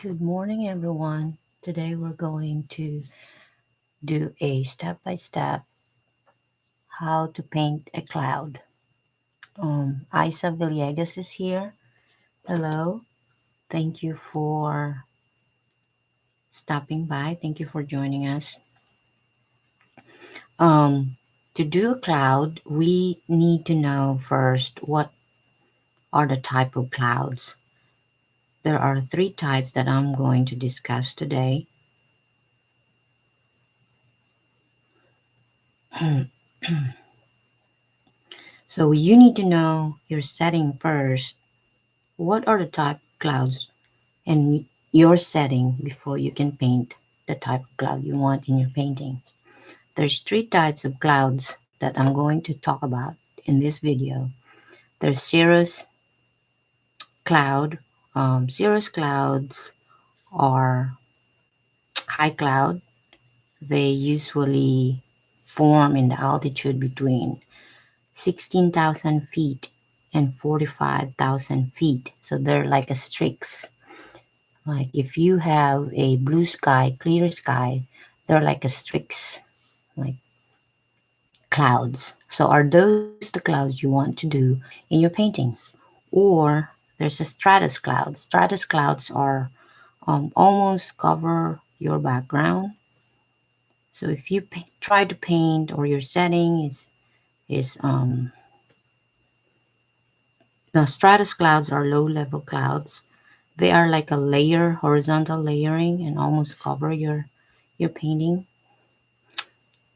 Good morning, everyone. Today we're going to do a step-by-step how to paint a cloud. Isa Villegas is here. Hello. Thank you for stopping by. Thank you for joining us. Um, to do a cloud, we need to know first what are the type of clouds. There are three types that I'm going to discuss today. So you need to know your setting first. What are the type of clouds and your setting before you can paint the type of cloud you want in your painting? There's three types of clouds that I'm going to talk about in this video. There's cirrus cloud. Cirrus clouds are high cloud. They usually form in the altitude between 16,000 feet and 45,000 feet. So they're like a streaks. Like if you have a blue sky, clear sky, they're like a streaks, like clouds. So are those the clouds you want to do in your painting? Or there's a stratus cloud. Stratus clouds are almost cover your background. So if you try to paint or your setting is stratus clouds are low level clouds. They are like a layer, horizontal layering, and almost cover your painting.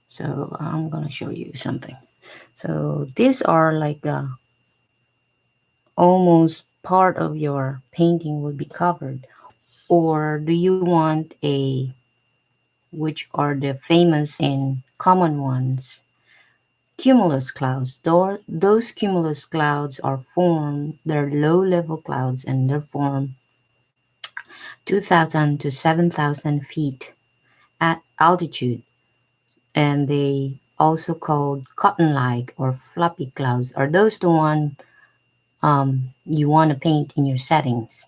So I'm gonna show you something. So these are like almost part of your painting will be covered. Or do you want a, which are the famous and common ones, cumulus clouds? Those cumulus clouds are formed, they're low level clouds and they're formed 2,000 to 7,000 feet at altitude. And they also called cotton-like or fluffy clouds. Are those the one you want to paint in your settings?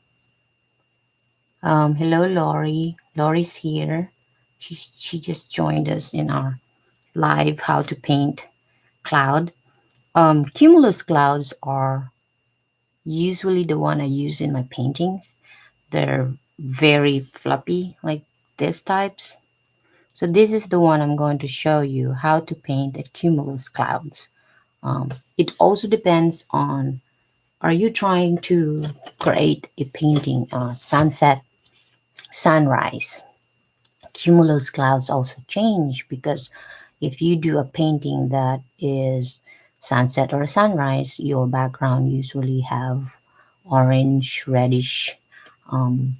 Hello, Lori. Lori's here. She just joined us in our live how to paint cloud. Cumulus clouds are usually the one I use in my paintings. They're very fluffy, like this types. So this is the one I'm going to show you how to paint a cumulus clouds. It also depends on, are you trying to create a painting, sunset, sunrise? Cumulus clouds also change because if you do a painting that is sunset or sunrise, your background usually have orange, reddish um,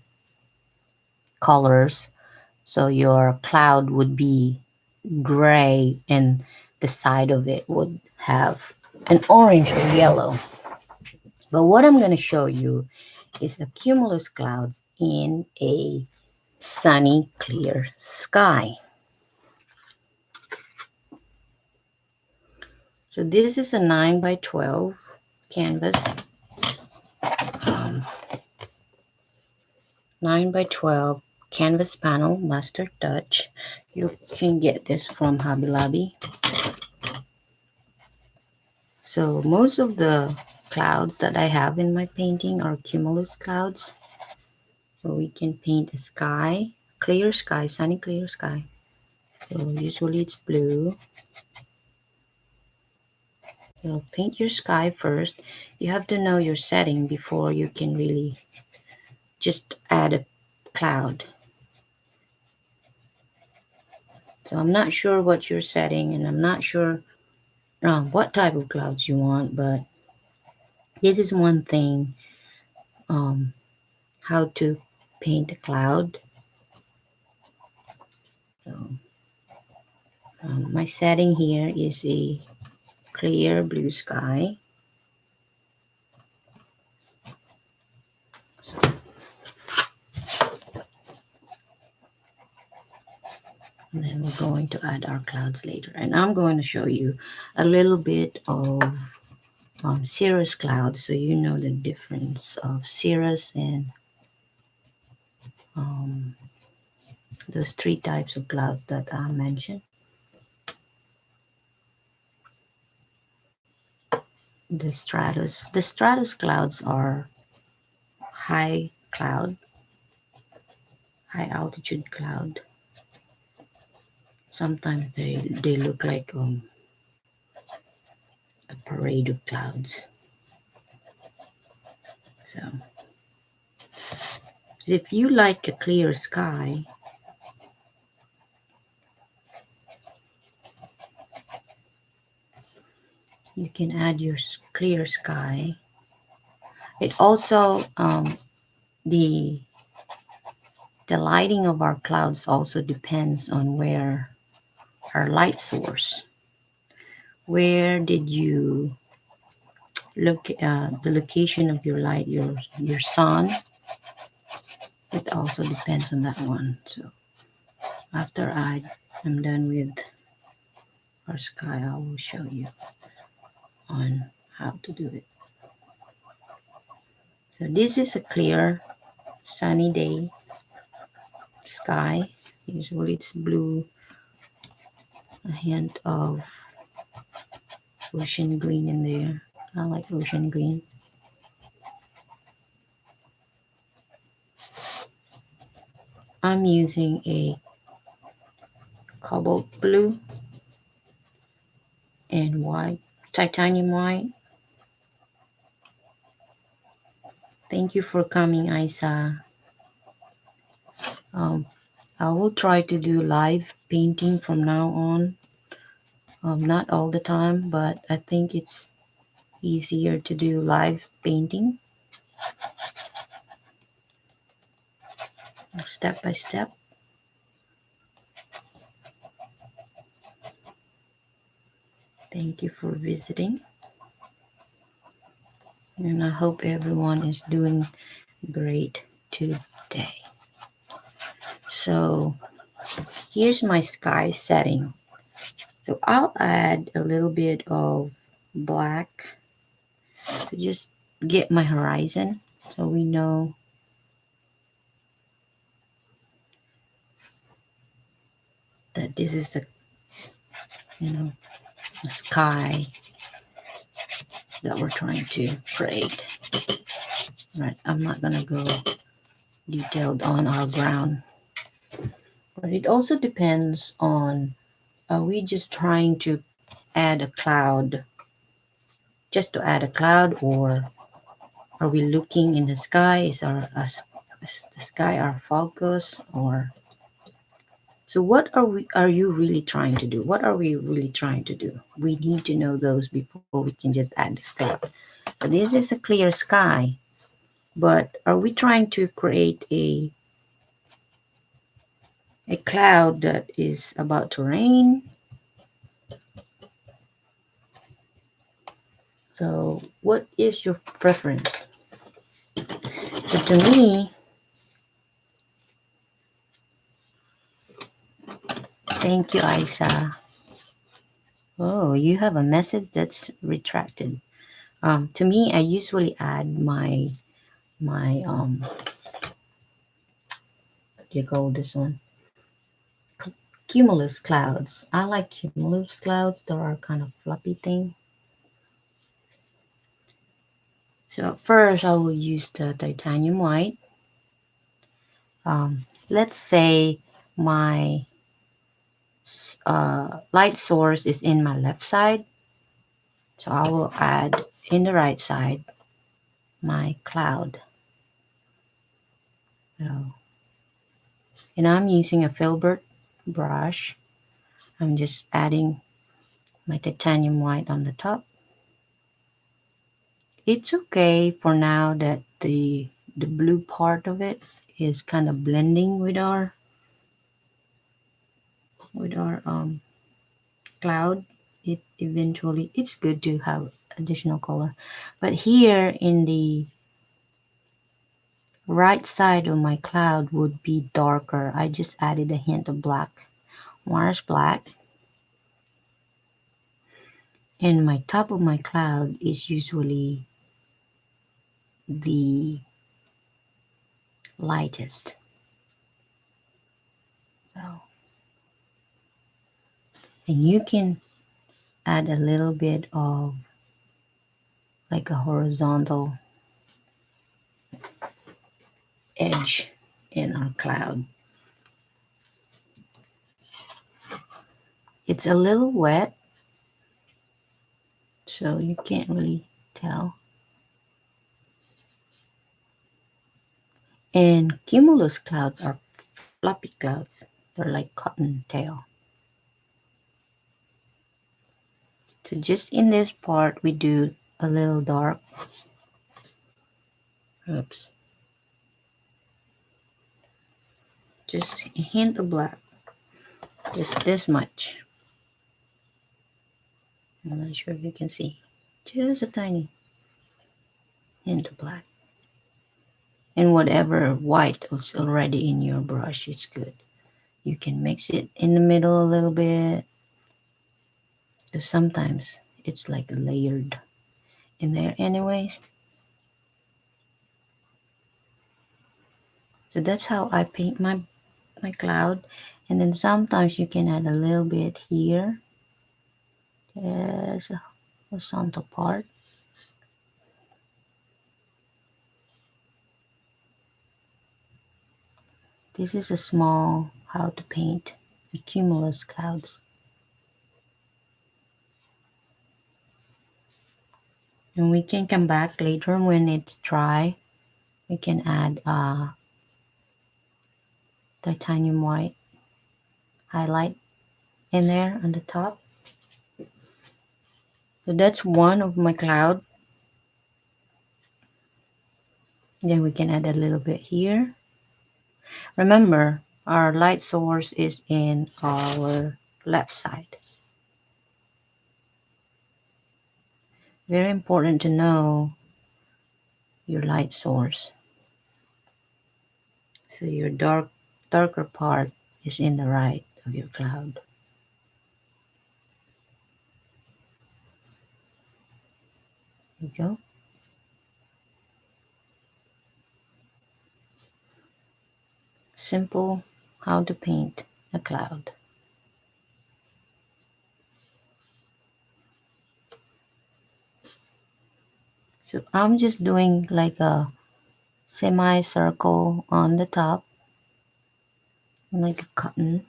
colors. So your cloud would be gray and the side of it would have an orange or yellow. But what I'm going to show you is the cumulus clouds in a sunny, clear sky. So this is a 9 by 12 canvas. Um, 9 by 12 canvas panel, master touch. You can get this from Hobby Lobby. So most of the clouds that I have in my painting are cumulus clouds. So we can paint a sky, clear sky, sunny clear sky. So usually it's blue. You'll paint your sky first. You have to know your setting before you can really just add a cloud. So I'm not sure what you're setting and I'm not sure what type of clouds you want, but this is one thing, how to paint a cloud. So my setting here is a clear blue sky. And then we're going to add our clouds later. And I'm going to show you a little bit of cirrus clouds so you know the difference of cirrus and um, those three types of clouds that I mentioned. The stratus clouds are high cloud, high altitude cloud. Sometimes they look like a parade of clouds. So if you like a clear sky, you can add your clear sky. It also the lighting of our clouds also depends on where our light source. Where did you look? The location of your light, your sun. It also depends on that one. So after am done with our sky, I will show you on how to do it. So this is a clear sunny day sky. Usually it's blue, a hint of ocean green in there. I like ocean green. I'm using a cobalt blue and white, titanium white. Thank you for coming, Isa. Um, I will try to do live painting from now on. Not all the time, but I think it's easier to do live painting step by step. Thank you for visiting, and I hope everyone is doing great today. So here's my sky setting. So I'll add a little bit of black to just get my horizon so we know that this is a sky that we're trying to create. Right, I'm not gonna go detailed on our ground, but it also depends on, are we just trying to add a cloud just to add a cloud, or are we looking in the sky? Is the sky our focus? Or so what are you really trying to do? What are we really trying to do? We need to know those before we can just add the cloud. So this is a clear sky, but are we trying to create a cloud that is about to rain? So what is your preference? So to me, thank you, Isa. Oh, you have a message that's retracted. To me, I usually add my what do you call this one? Cumulus clouds. I like cumulus clouds. They are kind of fluffy thing. So first, I will use the titanium white. Let's say my light source is in my left side, so I will add in the right side my cloud. So, and I'm using a filbert brush. I'm just adding my titanium white on the top. It's okay for now that the blue part of it is kind of blending with our cloud. It eventually, it's good to have additional color, but here in the right side of my cloud would be darker. I just added a hint of black, Mars black, and my top of my cloud is usually the lightest. So, and you can add a little bit of like a horizontal edge in our cloud. It's a little wet, so you can't really tell. And cumulus clouds are fluffy clouds. They're like cottontail. So just in this part, we do a little dark. Oops. Just a hint of black. Just this much. I'm not sure if you can see. Just a tiny hint of black. And whatever white is already in your brush, it's good. You can mix it in the middle a little bit. Because sometimes it's like layered in there anyways. So that's how I paint my cloud. And then sometimes you can add a little bit here. There's a horizontal part. This is a small how to paint the cumulus clouds. And we can come back later when it's dry. We can add titanium white highlight in there on the top. So that's one of my cloud. Then we can add a little bit here. Remember, our light source is in our left side. Very important to know your light source. So your darker part is in the right of your cloud. There you go. Simple how to paint a cloud. So I'm just doing like a semicircle on the top, like a cotton.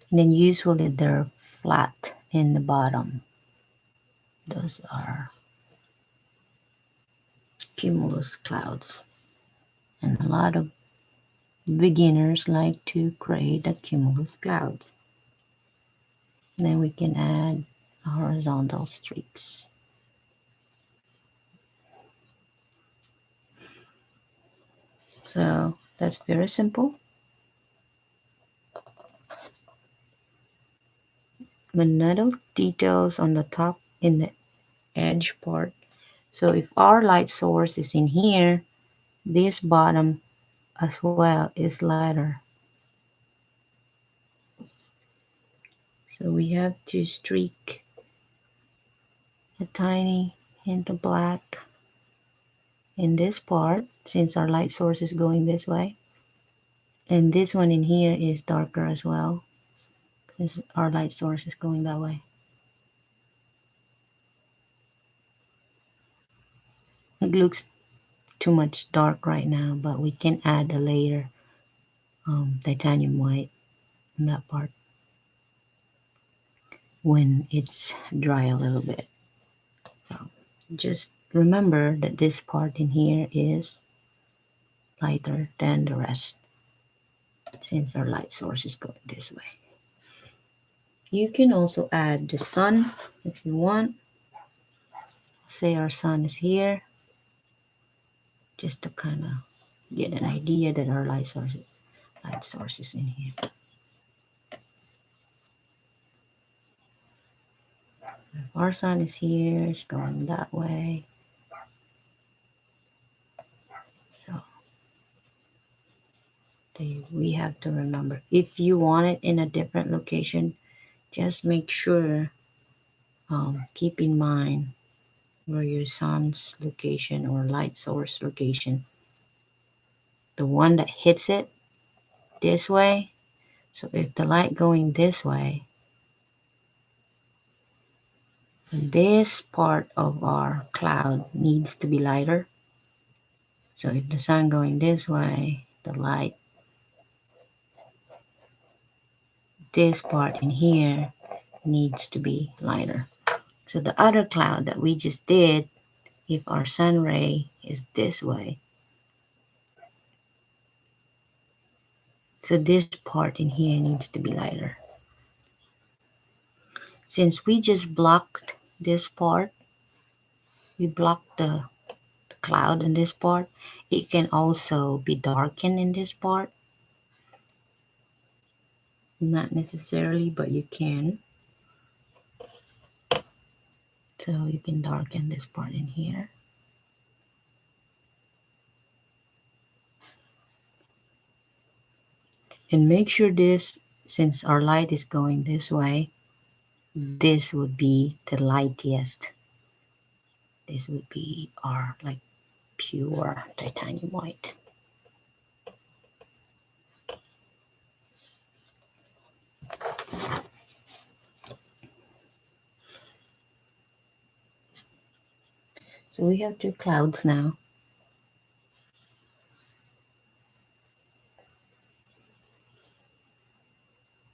And then usually they're flat in the bottom. Those are cumulus clouds. And a lot of beginners like to create a cumulus clouds. Then we can add horizontal streaks. So that's very simple. But little details on the top in the edge part. So if our light source is in here, this bottom as well is lighter. So we have to streak a tiny hint of black in this part since our light source is going this way. And this one in here is darker as well since our light source is going that way. It looks too much dark right now, but we can add a layer titanium white in that part when it's dry a little bit. So just remember that this part in here is lighter than the rest since our light source is going this way. You can also add the sun if you want. Say our sun is here, just to kind of get an idea that our light source is in here. If our sun is here, it's going that way. So we have to remember if you want it in a different location, just make sure keep in mind where your sun's location or light source location, the one that hits it this way. So if the light going this way, this part of our cloud needs to be lighter. So if the sun going this way, the light, this part in here needs to be lighter. So the other cloud that we just did, if our sun ray is this way, so this part in here needs to be lighter. Since we just blocked this part, we blocked the cloud in this part, it can also be darkened in this part. Not necessarily, but you can. So you can darken this part in here. And make sure this, since our light is going this way, this would be the lightest. This would be our like pure titanium white. So we have two clouds now.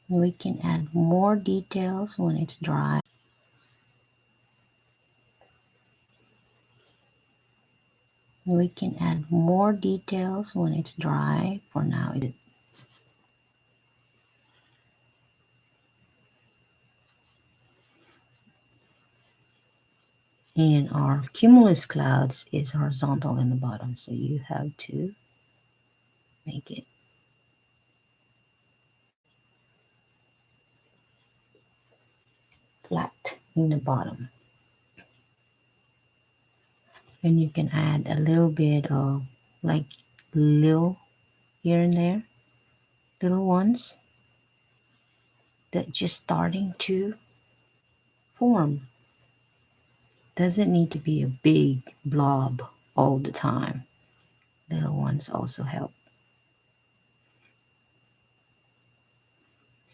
We can add more details when it's dry. We can add more details when it's dry. For now, and our cumulus clouds is horizontal in the bottom, so you have to make it flat in the bottom. And you can add a little bit of like little here and there, little ones that just starting to form. Doesn't need to be a big blob all the time. Little ones also help.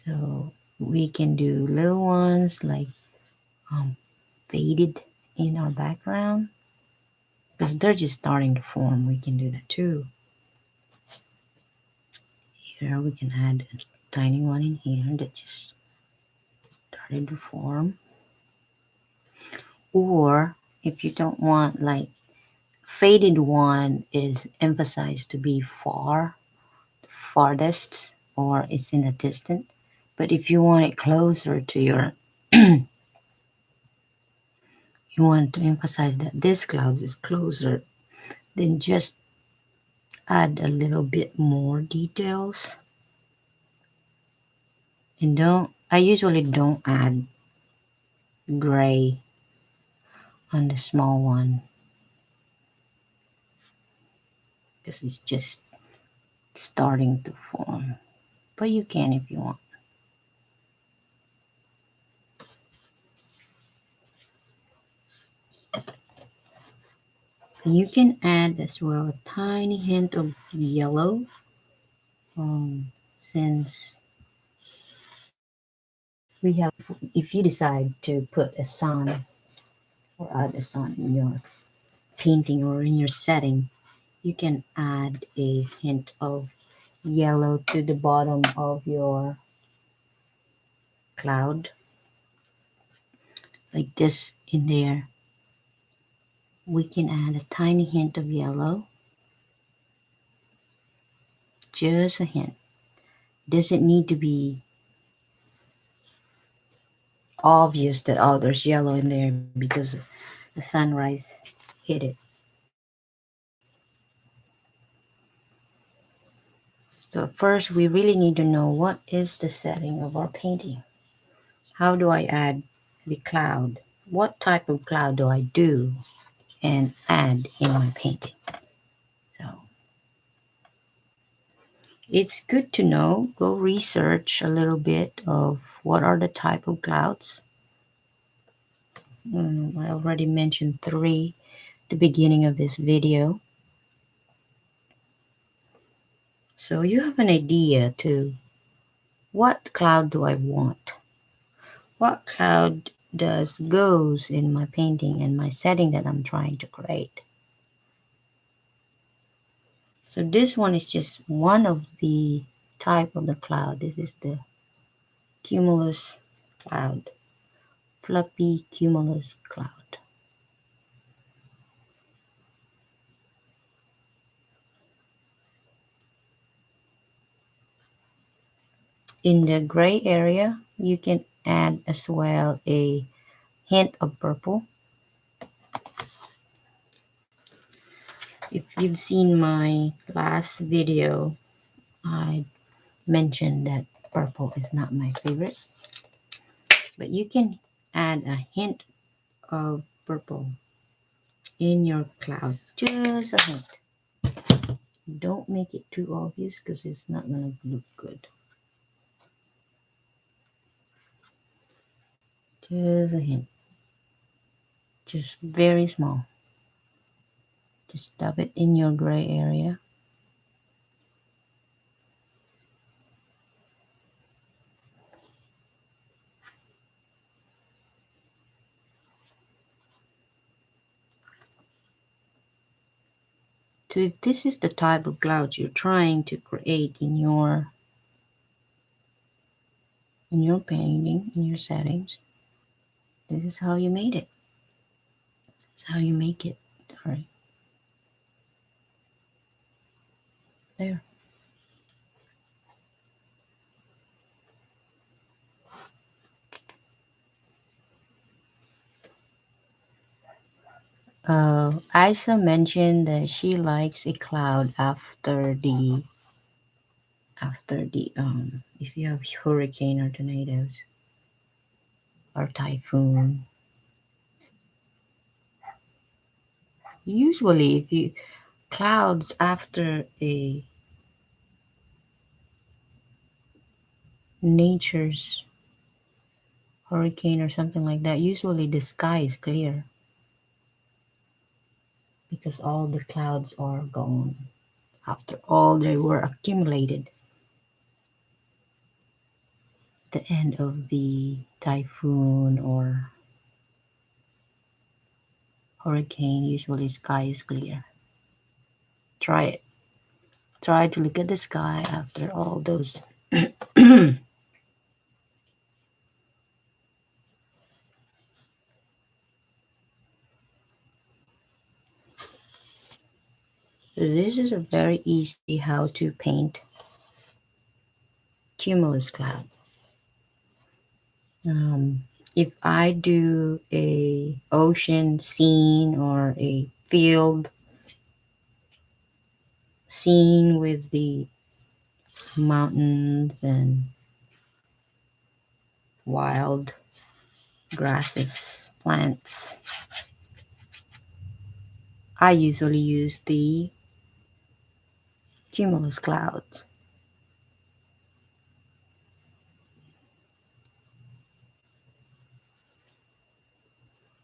So we can do little ones like faded in our background because they're just starting to form. We can do that too. Here we can add a tiny one in here that just started to form. Or if you don't want like faded one is emphasized to be farthest, or it's in the distance. But if you want it closer to your you want to emphasize that this cloud is closer, then just add a little bit more details. And I usually don't add gray on the small one because it's just starting to form. But you can if you want. You can add as well a tiny hint of yellow, since we have, if you decide to put a sun or add a sun in your painting or in your setting, you can add a hint of yellow to the bottom of your cloud, like this in there. We can add a tiny hint of yellow, just a hint. Doesn't need to be obvious that, oh, there's yellow in there because the sunrise hit it. So first we really need to know what is the setting of our painting. How do I add the cloud? What type of cloud do I do and add in my painting? So it's good to know. Go research a little bit of what are the type of clouds. I already mentioned 3 at the beginning of this video. So you have an idea to what cloud do I want? What cloud does goes in my painting and my setting that I'm trying to create? So this one is just one of the type of the cloud. This is the cumulus cloud, fluffy cumulus cloud. In the gray area, you can add as well a hint of purple. If you've seen my last video, I mentioned that purple is not my favorite, but you can add a hint of purple in your cloud, just a hint. Don't make it too obvious because it's not gonna look good. Just a hint, just very small. Just dab it in your gray area. So if this is the type of clouds you're trying to create in your painting, in your settings, this is how you made it. This is how you make it. All right, there. Isa mentioned that she likes a cloud after the if you have hurricane or tornadoes or typhoon. Usually, if you clouds after a nature's hurricane or something like that, usually the sky is clear because all the clouds are gone after all they were accumulated. The end of the typhoon or hurricane, usually sky is clear. Try it. Try to look at the sky after all those. This is a very easy how to paint cumulus cloud. Um, if I do a ocean scene or a field scene with the mountains and wild grasses, plants, I usually use the cumulus clouds.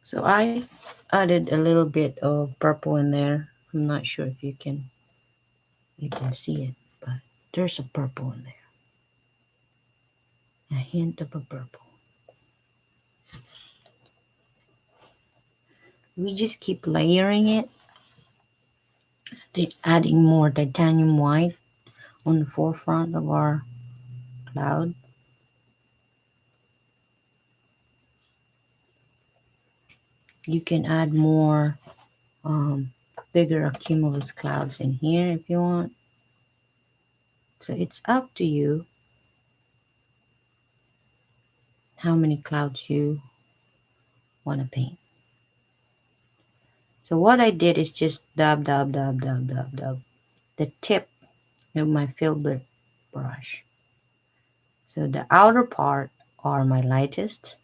So I added a little bit of purple in there. I'm not sure if you can see it, but there's a purple in there. A hint of a purple. We just keep layering it, adding more titanium white on the forefront of our cloud. You can add more bigger cumulus clouds in here if you want. So it's up to you how many clouds you want to paint. So what I did is just dab the tip of my filbert brush. So the outer part are my lightest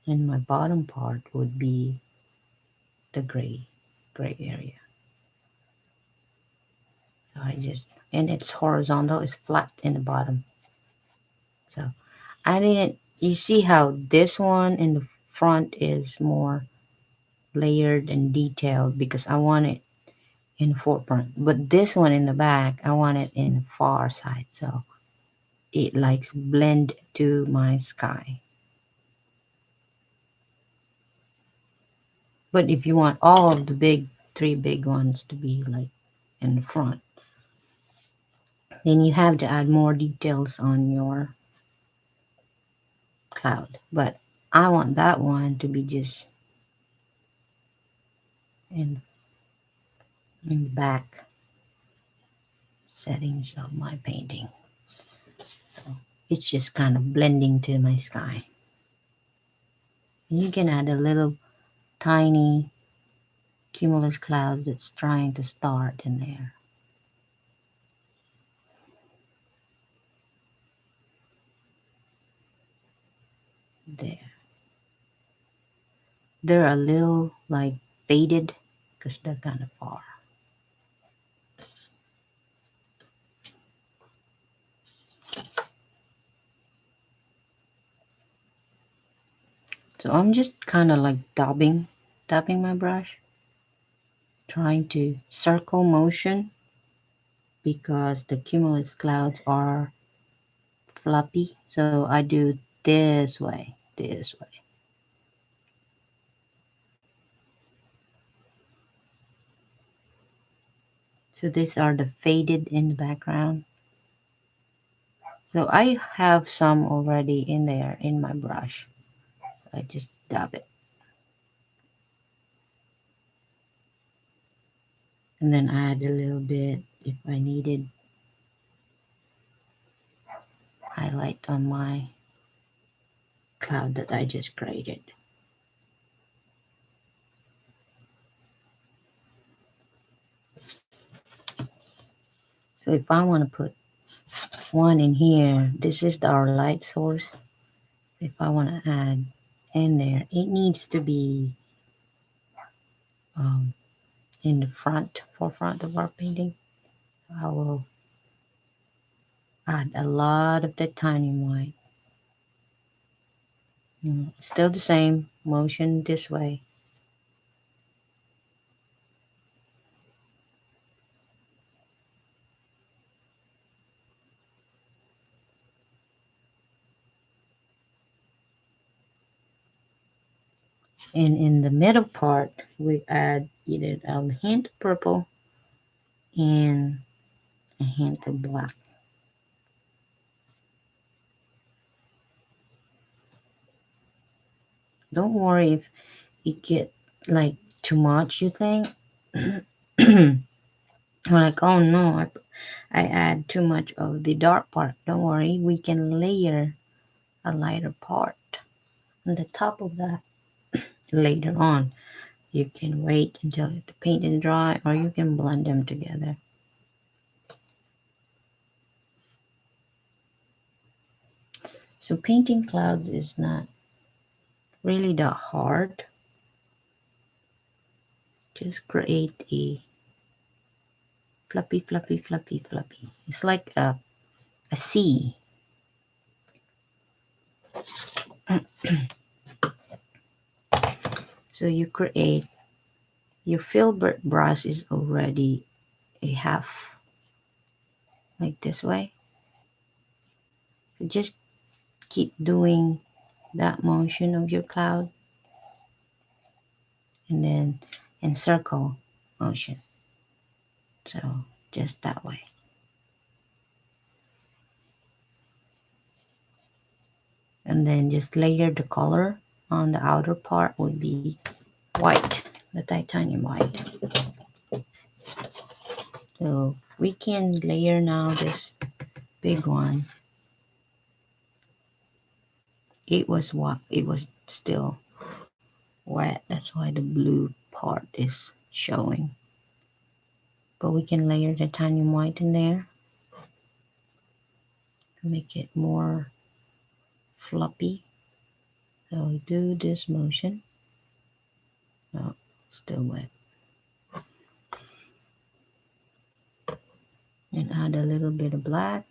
and my bottom part would be the gray area. So I just, and it's horizontal, it's flat in the bottom. So I didn't, you see how this one in the front is more layered and detailed because I want it in forefront. But this one in the back, I want it in far side. So it likes blend to my sky. But if you want all of the big, three big ones to be like in the front, then you have to add more details on your cloud. But I want that one to be just in, in the back settings of my painting. So it's just kind of blending to my sky. And you can add a little tiny cumulus cloud that's trying to start in there. There. They're a little like faded because they're kind of far. So I'm just kind of like dabbing my brush, trying to circle motion because the cumulus clouds are floppy. So I do this way, this way. So these are the faded in the background. So I have some already in there in my brush. I just dab it. And then add a little bit if I needed highlight on my cloud that I just created. So if I want to put one in here, this is our light source. If I want to add in there, it needs to be um, in the forefront of our painting. I will add a lot of the tiny white. Still the same motion this way. And in the middle part, we add either a hint of purple and a hint of black. Don't worry if it get like too much, you think. Like, oh no, I add too much of the dark part. Don't worry, we can layer a lighter part on the top of that later on. You can wait until the paint is dry or you can blend them together. So painting clouds is not really that hard. Just create a fluffy, fluffy, fluffy, fluffy. It's like a sea. So you create your filbert brush is already a half like this way. So just keep doing that motion of your cloud and then encircle motion. So just that way. And then just layer the color on the outer part would be white, the titanium white. So we can layer now this big one. It was still wet. That's why the blue part is showing. But we can layer the titanium white in there to make it more floppy. So we do this motion. Oh, still wet. And add a little bit of black.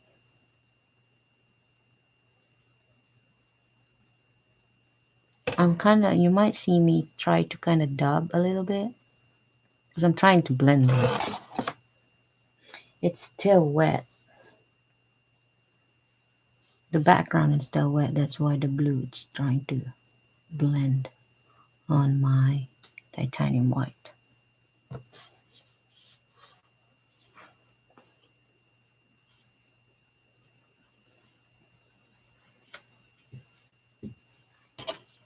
You might see me try to kind of dab a little bit because I'm trying to blend it. It's still wet. The background is still wet. That's why the blue is trying to blend on my titanium white.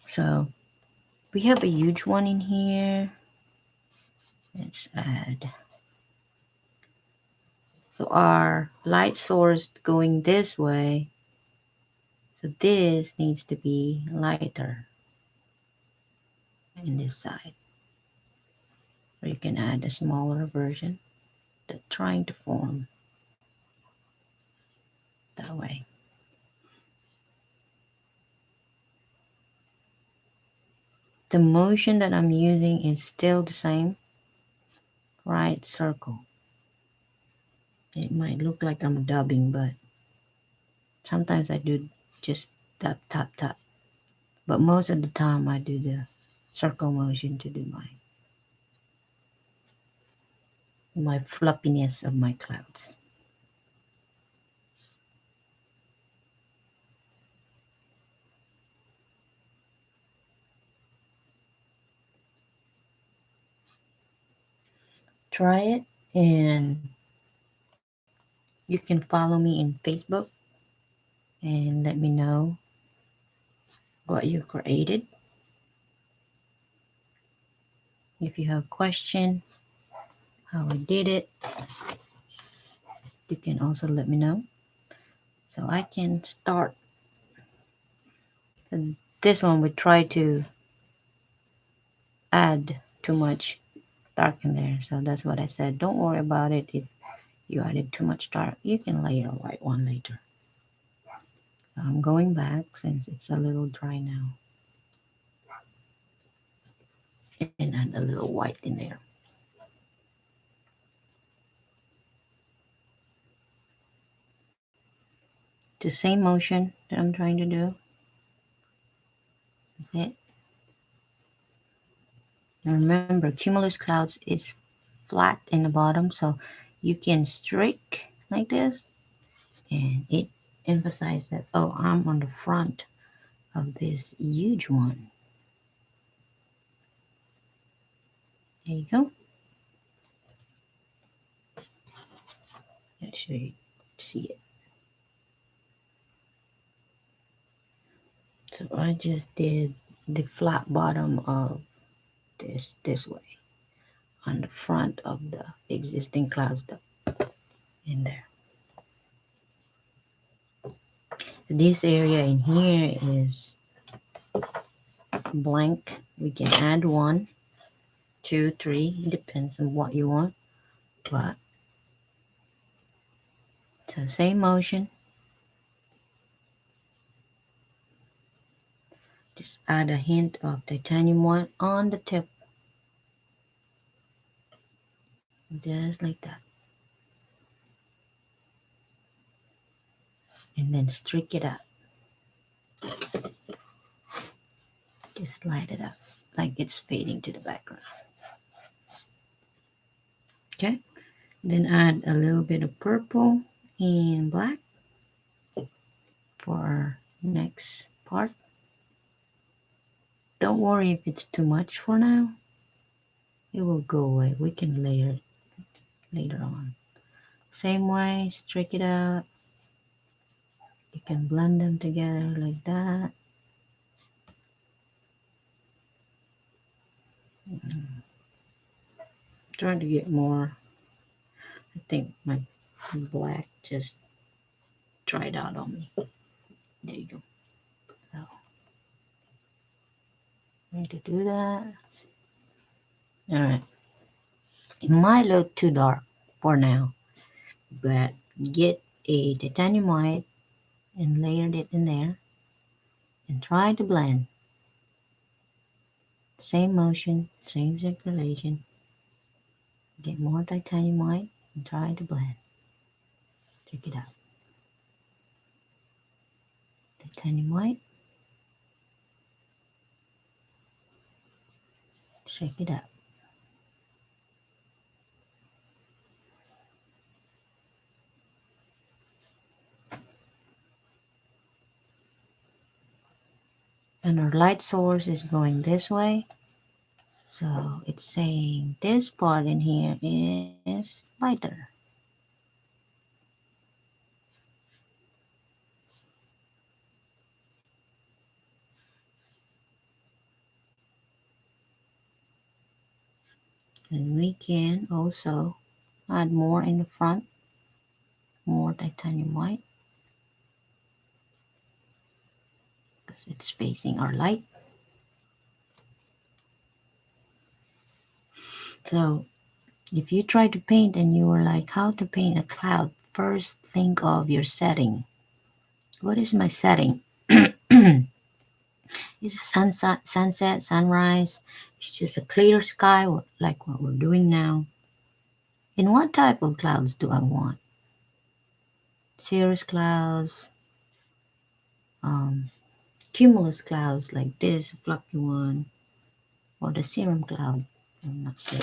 So we have a huge one in here. Let's add. So our light source going this way. So this needs to be lighter in this side. Or you can add a smaller version that's trying to form that way. The motion that I'm using is still the same. Right circle. It might look like I'm dubbing, but sometimes I do just tap, tap, tap. But most of the time I do the circle motion to do my fluffiness of my clouds. Try it, and you can follow me in Facebook and let me know what you created. If you have question how I did it, you can also let me know so I can start. And this one we try to add too much dark in there, so that's what I said. Don't worry about it if you added too much dark. You can layer a white one later. So I'm going back since it's a little dry now and add a little white in there. The same motion that I'm trying to do. That's it. And remember, cumulus clouds is flat in the bottom, so you can streak like this, and it emphasizes that, oh, I'm on the front of this huge one. There you go. Let's show you see it. So I just did the flat bottom of this way on the front of the existing clouds in there. This area in here is blank. We can add 1, 2, 3. It depends on what you want. But so same motion. Just add a hint of titanium white on the tip. Just like that. And then streak it up. Just slide it up like it's fading to the background. Okay. Then add a little bit of purple and black for our next part. Don't worry if it's too much for now. It will go away. We can layer it later on. Same way, streak it out. You can blend them together like that. Trying to get more. I think my black just dried out on me. There you go. So, I need to do that. Alright. It might look too dark for now, but get a titanium white and layered it in there and try to blend. Same motion, same circulation. Get more titanium white and try to blend. Check it out. Titanium white. Check it out. And our light source is going this way. So it's saying this part in here is lighter. And we can also add more in the front, more titanium white, because it's facing our light. So if you try to paint and you were like, how to paint a cloud, first think of your setting. What is my setting? Is it sunset, sunrise? It's just a clear sky, like what we're doing now. And what type of clouds do I want? Cirrus clouds, um, cumulus clouds like this, fluffy one, or the serum cloud. I'm not sure.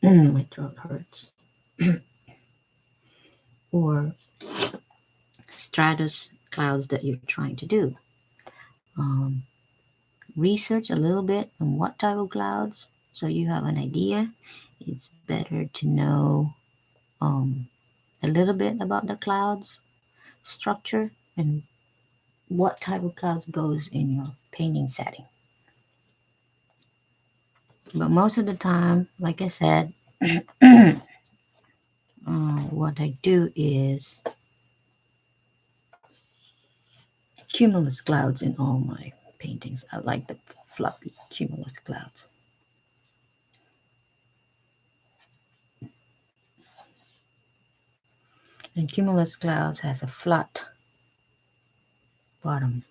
My throat hurts. Or stratus clouds that you're trying to do. Um, Research a little bit on what type of clouds so you have an idea. It's better to know a little bit about the clouds structure and what type of clouds goes in your painting setting. But most of the time, like I said, what I do is cumulus clouds in all my paintings. I like the fluffy cumulus clouds. And cumulus clouds has a flat bottom.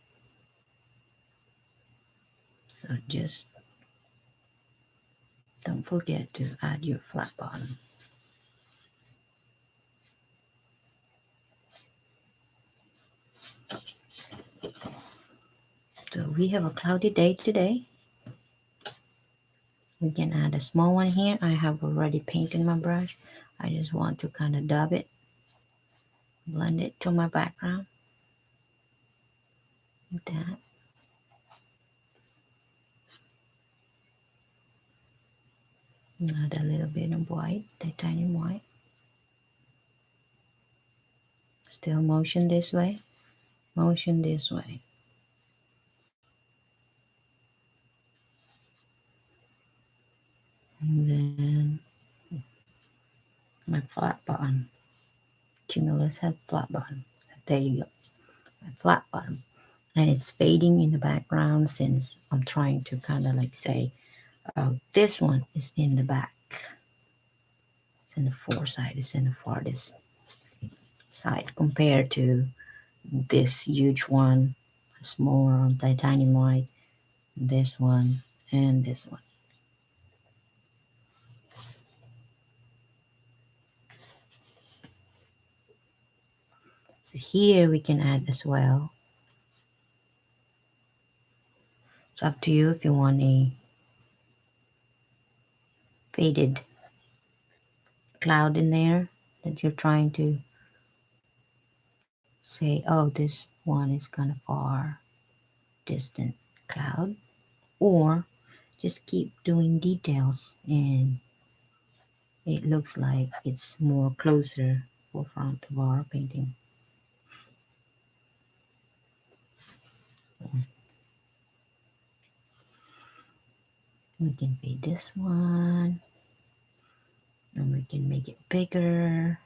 So just don't forget to add your flat bottom. So we have a cloudy day today. We can add a small one here. I have already painted my brush. I just want to kind of dab it, blend it to my background. Like that. Add a little bit of white, titanium white. Still motion this way, motion this way. And then my flat bottom. Cumulus have flat bottom. There you go, my flat bottom. And it's fading in the background since I'm trying to kind of like say, this one is in the back. It's in the fore side, it's in the farthest side compared to this huge one. It's more on titanium white, this one, and this one. So here we can add as well. It's up to you if you want a faded cloud in there that you're trying to say, oh, this one is kind of far distant cloud, or just keep doing details and it looks like it's more closer forefront of our painting. We can fade this one and we can make it bigger.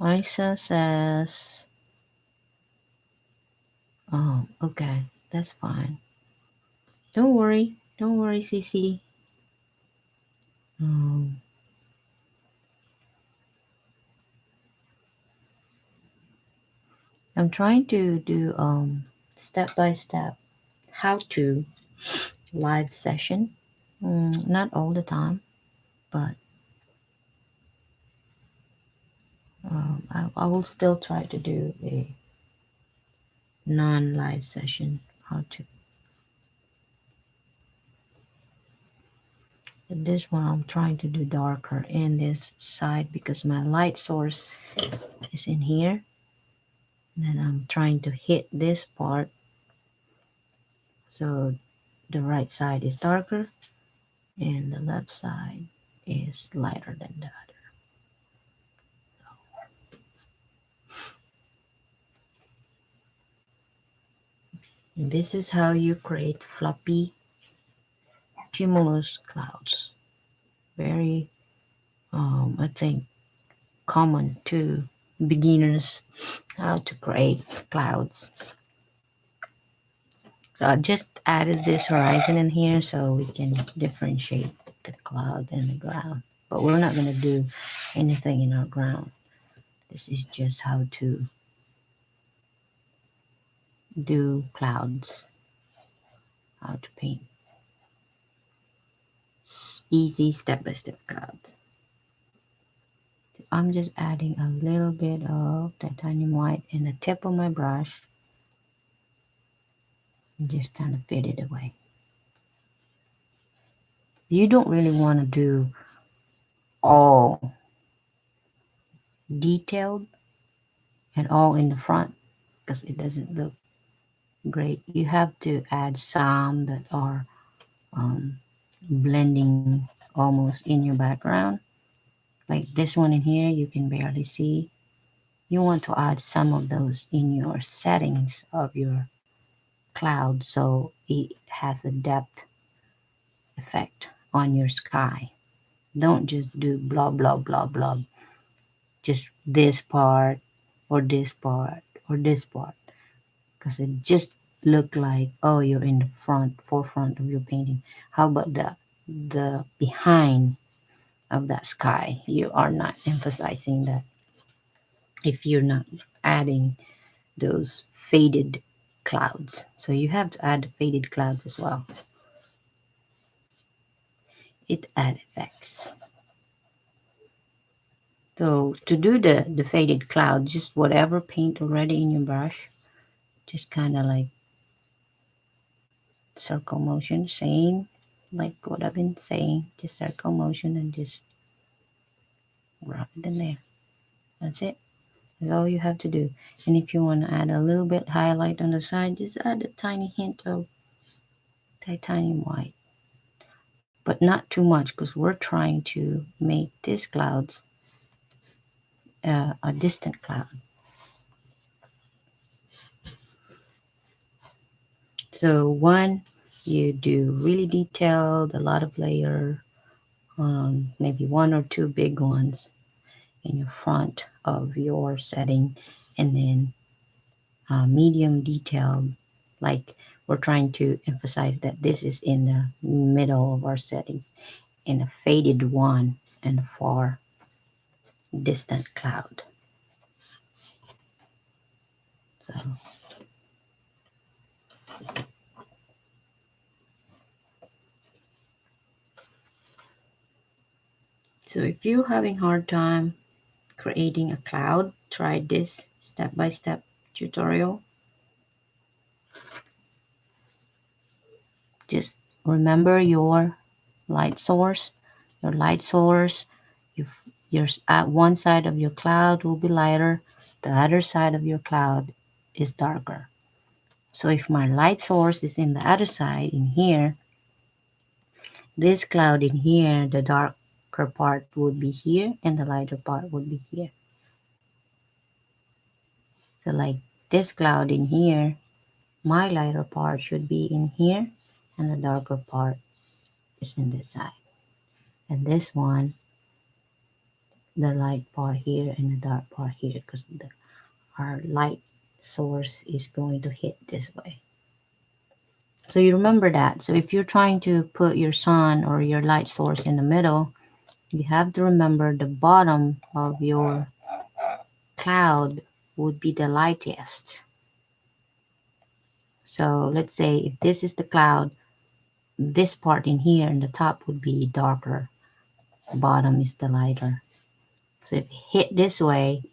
Isa says, oh, okay, that's fine. Don't worry, Cece. Um, I'm trying to do step by step how to live session. Not all the time, but I will still try to do a non-live session. How to this one I'm trying to do darker in this side because my light source is in here. And then I'm trying to hit this part so the right side is darker and the left side is lighter than the other. And this is how you create fluffy cumulus clouds. Very, I think, common to beginners how to create clouds. So I just added this horizon in here so we can differentiate the cloud and the ground. But we're not going to do anything in our ground. This is just how to do clouds, how to paint easy step-by-step clouds. I'm just adding a little bit of titanium white in the tip of my brush and just kind of fade it away. You don't really want to do all detailed and all in the front because it doesn't look great. You have to add some that are blending almost in your background. Like this one in here, you can barely see. You want to add some of those in your settings of your cloud so it has a depth effect on your sky. Don't just do blah, blah, blah, blah. Just this part or this part or this part because it just look like, oh, you're in the forefront of your painting. How about the behind of that sky? You are not emphasizing that if you're not adding those faded clouds. So you have to add the faded clouds as well. It add effects. So to do the faded cloud, just whatever paint already in your brush, just kind of like circle motion, same like what I've been saying, just circle motion and just rub it in there. That's it. That's all you have to do. And if you want to add a little bit highlight on the side, just add a tiny hint of titanium white. But not too much because we're trying to make these clouds a distant cloud. So one, you do really detailed, a lot of layer, maybe one or two big ones in your front of your setting, and then medium detailed, like we're trying to emphasize that this is in the middle of our settings, in a faded one and a far distant cloud. So So if you're having hard time creating a cloud, try this step-by-step tutorial. Just remember your light source. Your light source, your at one side of your cloud will be lighter, the other side of your cloud is darker. So if my light source is in the other side in here, this cloud in here, the darker part would be here and the lighter part would be here. So like this cloud in here, my lighter part should be in here and the darker part is in this side. And this one, the light part here and the dark part here because our light source is going to hit this way. So you remember that. So if you're trying to put your sun or your light source in the middle, you have to remember the bottom of your cloud would be the lightest. So let's say if this is the cloud, this part in here and the top would be darker. Bottom is the lighter. So if you hit this way,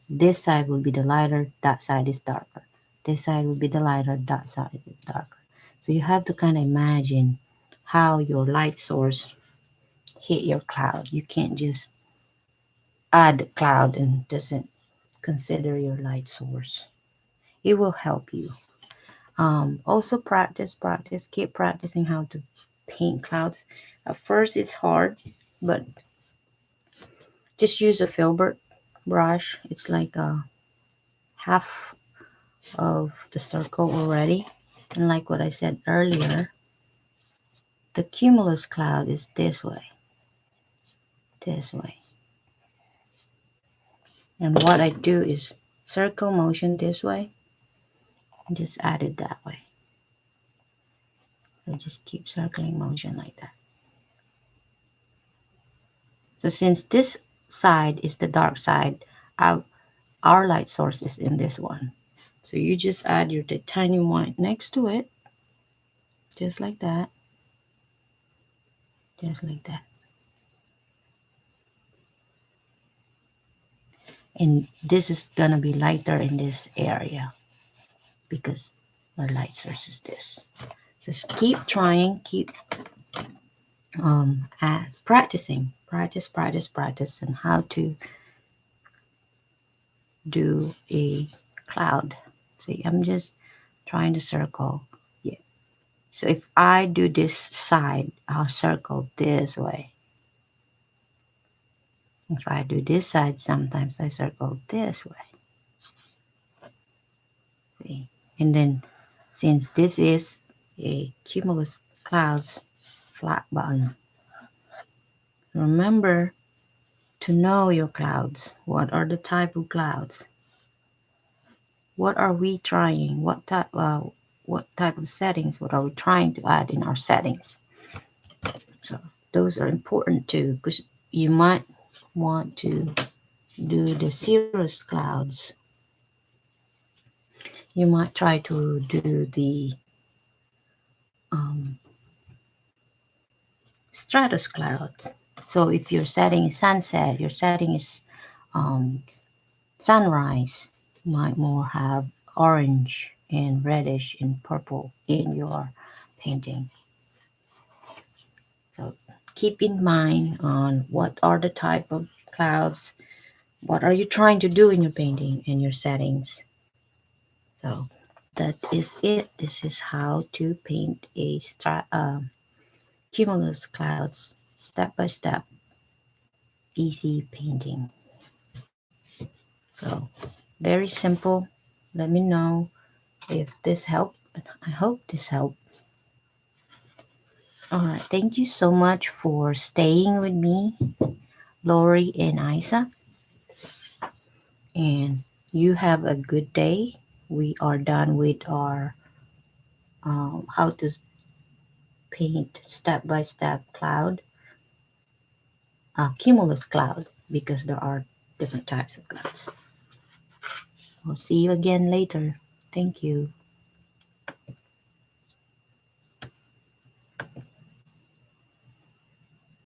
This side will be the lighter, that side is darker. This side will be the lighter, that side is darker. So you have to kind of imagine how your light source hit your cloud. You can't just add the cloud and doesn't consider your light source. It will help you. Also practice, keep practicing how to paint clouds. At first it's hard, but just use a filbert brush. It's like a half of the circle already. And like what I said earlier, the cumulus cloud is this way, this way. And what I do is circle motion this way and just add it that way. I just keep circling motion like that. So since this side is the dark side, our light source is in this one. So you just add your titanium white next to it, just like that, just like that. And this is gonna be lighter in this area because our light source is this. Just keep trying, keep practicing, practice, and how to do a cloud. See, I'm just trying to circle. Yeah. So if I do this side, I'll circle this way. If I do this side, sometimes I circle this way. See? And then since this is a cumulus clouds flat button, remember to know your clouds. What are the type of clouds? What are we trying? What type of settings? What are we trying to add in our settings? So those are important too, because you might want to do the cirrus clouds. You might try to do the um, stratus clouds. So if your setting is sunset, your setting is um, sunrise, you might more have orange and reddish and purple in your painting. So keep in mind on what are the type of clouds, what are you trying to do in your painting and your settings. So that is it. This is how to paint a cumulus clouds step by step, easy painting. So very simple. Let me know if this helped. I hope this helped. All right. Thank you so much for staying with me, Lori and Isa. And you have a good day. We are done with our how to paint step by step cloud, cumulus cloud, because there are different types of clouds. I'll see you again later. Thank you.